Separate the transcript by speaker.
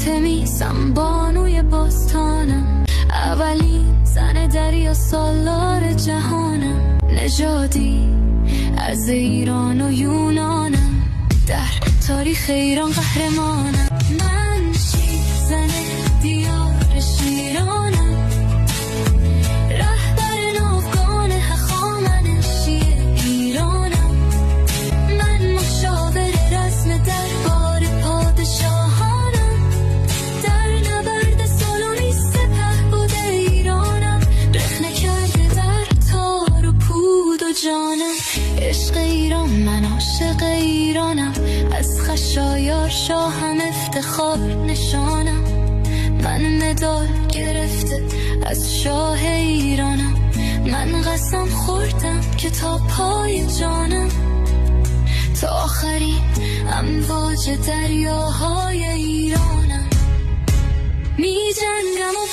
Speaker 1: آرتمیسم بانوی باستانم، اولین زن دریا سالار جهانم، نژادی از ایران و یونانم، در تاریخ ایران قهرمانم. من زن دیار شیرانم، رهبر ناوگان هخامنشی ایرانم، من مشاور رسم دربار پادشاهانم، در نبرد سالونی سپهبد ایرانم، رخنه کرده در تار و پود و جانم. عشق ایران، من عاشق ایرانم، از خشایار شاهم افتخار نشانم، من مدال گرفته از شاه ایرانم، من قسم خوردم که تا پای جانم، تا آخرین امواج دریاهای ایرانم، می جنگم و